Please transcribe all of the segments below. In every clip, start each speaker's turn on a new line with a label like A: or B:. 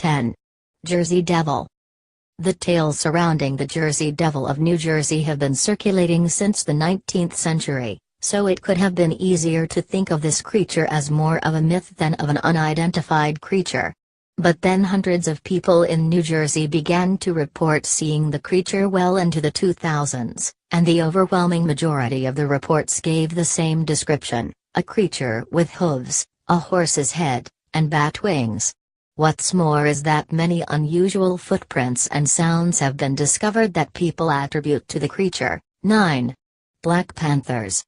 A: 10. Jersey Devil. The tales surrounding the Jersey Devil of New Jersey have been circulating since the 19th century, so it could have been easier to think of this creature as more of a myth than of an unidentified creature. But then hundreds of people in New Jersey began to report seeing the creature well into the 2000s, and the overwhelming majority of the reports gave the same description: a creature with hooves, a horse's head, and bat wings. What's more is that many unusual footprints and sounds have been discovered that people attribute to the creature. 9. Black Panthers.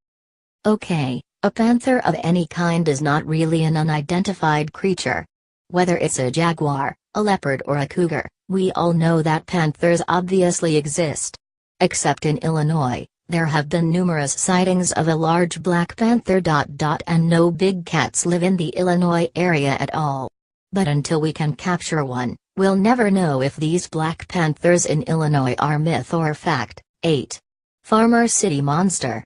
A: Okay, a panther of any kind is not really an unidentified creature. Whether it's a jaguar, a leopard or a cougar, we all know that panthers obviously exist. Except in Illinois, there have been numerous sightings of a large black panther. And no big cats live in the Illinois area at all. But until we can capture one, we'll never know if these black panthers in Illinois are myth or fact. 8. Farmer City Monster.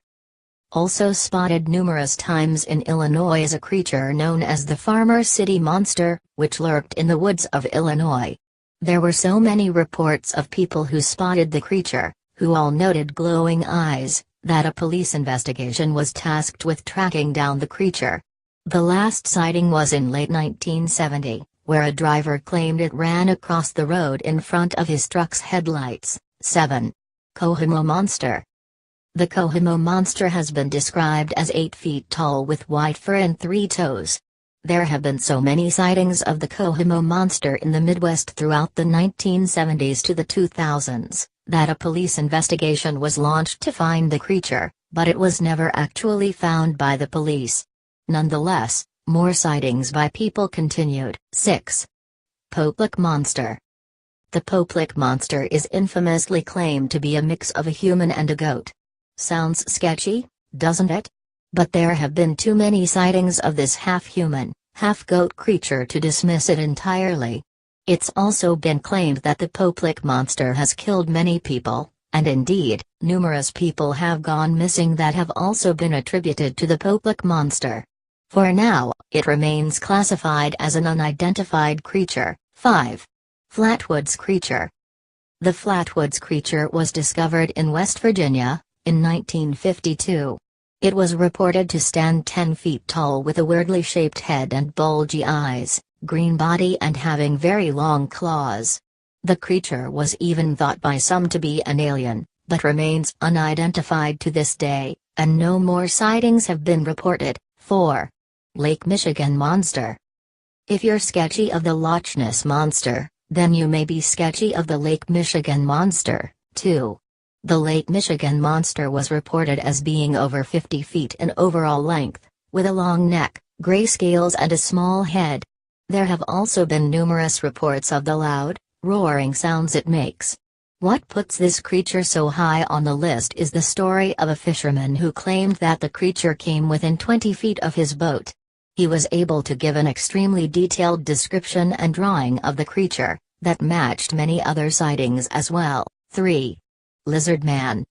A: Also spotted numerous times in Illinois is a creature known as the Farmer City Monster, which lurked in the woods of Illinois. There were so many reports of people who spotted the creature, who all noted glowing eyes, that a police investigation was tasked with tracking down the creature. The last sighting was in late 1970, where a driver claimed it ran across the road in front of his truck's headlights. 7. Kokomo Monster. The Kokomo Monster has been described as 8 feet tall with white fur and 3 toes. There have been so many sightings of the Kokomo Monster in the Midwest throughout the 1970s to the 2000s, that a police investigation was launched to find the creature, but it was never actually found by the police. Nonetheless, more sightings by people continued. 6. Poplick Monster. The Poplick Monster is infamously claimed to be a mix of a human and a goat. Sounds sketchy, doesn't it? But there have been too many sightings of this half-human, half-goat creature to dismiss it entirely. It's also been claimed that the Poplick Monster has killed many people, and indeed, numerous people have gone missing that have also been attributed to the Poplick Monster. For now, it remains classified as an unidentified creature. 5. Flatwoods Creature. The Flatwoods Creature was discovered in West Virginia, in 1952. It was reported to stand 10 feet tall with a weirdly shaped head and bulgy eyes, green body and having very long claws. The creature was even thought by some to be an alien, but remains unidentified to this day, and no more sightings have been reported. 4. Lake Michigan Monster. If you're sketchy of the Loch Ness Monster, then you may be sketchy of the Lake Michigan Monster, too. The Lake Michigan Monster was reported as being over 50 feet in overall length, with a long neck, gray scales and a small head. There have also been numerous reports of the loud, roaring sounds it makes. What puts this creature so high on the list is the story of a fisherman who claimed that the creature came within 20 feet of his boat. He was able to give an extremely detailed description and drawing of the creature, that matched many other sightings as well. 3. Lizard Man.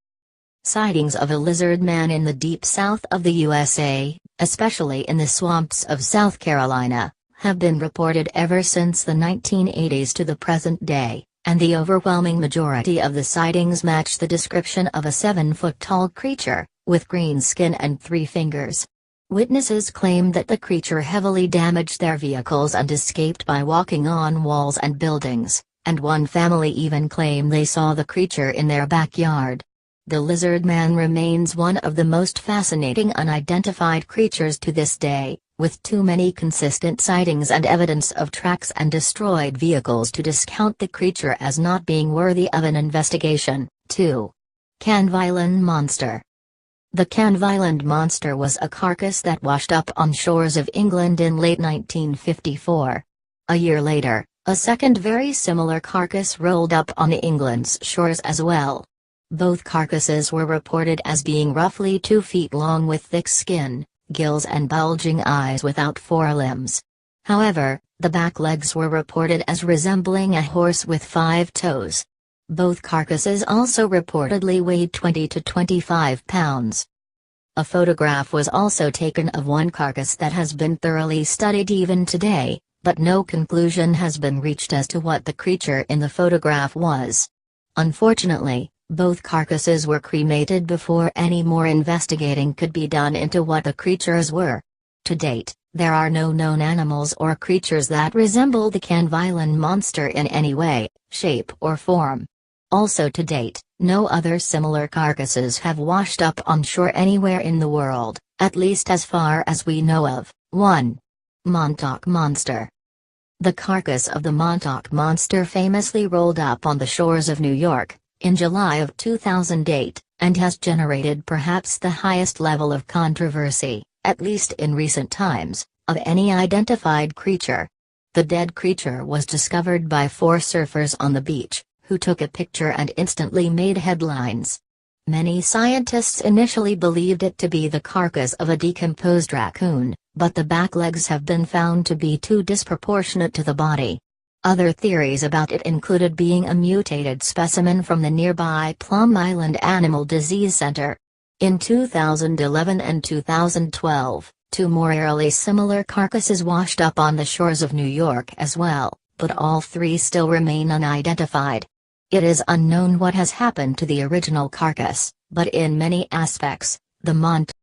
A: Sightings of a lizard man in the deep south of the USA, especially in the swamps of South Carolina, have been reported ever since the 1980s to the present day, and the overwhelming majority of the sightings match the description of a 7-foot-tall creature, with green skin and 3 fingers. Witnesses claim that the creature heavily damaged their vehicles and escaped by walking on walls and buildings, and one family even claimed they saw the creature in their backyard. The lizard man remains one of the most fascinating unidentified creatures to this day, with too many consistent sightings and evidence of tracks and destroyed vehicles to discount the creature as not being worthy of an investigation. 2. Canveyland Monster. The Canveyland Monster was a carcass that washed up on shores of England in late 1954. A year later, a second very similar carcass rolled up on England's shores as well. Both carcasses were reported as being roughly 2 feet long with thick skin, gills and bulging eyes without forelimbs. However, the back legs were reported as resembling a horse with 5 toes. Both carcasses also reportedly weighed 20 to 25 pounds. A photograph was also taken of one carcass that has been thoroughly studied even today, but no conclusion has been reached as to what the creature in the photograph was. Unfortunately, both carcasses were cremated before any more investigating could be done into what the creatures were. To date, there are no known animals or creatures that resemble the Canvilan monster in any way, shape or form. Also to date, no other similar carcasses have washed up on shore anywhere in the world, at least as far as we know of. 1. Montauk Monster. The carcass of the Montauk Monster famously rolled up on the shores of New York in July of 2008, and has generated perhaps the highest level of controversy, at least in recent times, of any identified creature. The dead creature was discovered by 4 surfers on the beach, who took a picture and instantly made headlines. Many scientists initially believed it to be the carcass of a decomposed raccoon, but the back legs have been found to be too disproportionate to the body. Other theories about it included being a mutated specimen from the nearby Plum Island Animal Disease Center. In 2011 and 2012, 2 more eerily similar carcasses washed up on the shores of New York as well, but all 3 still remain unidentified. It is unknown what has happened to the original carcass, but in many aspects, the Montauk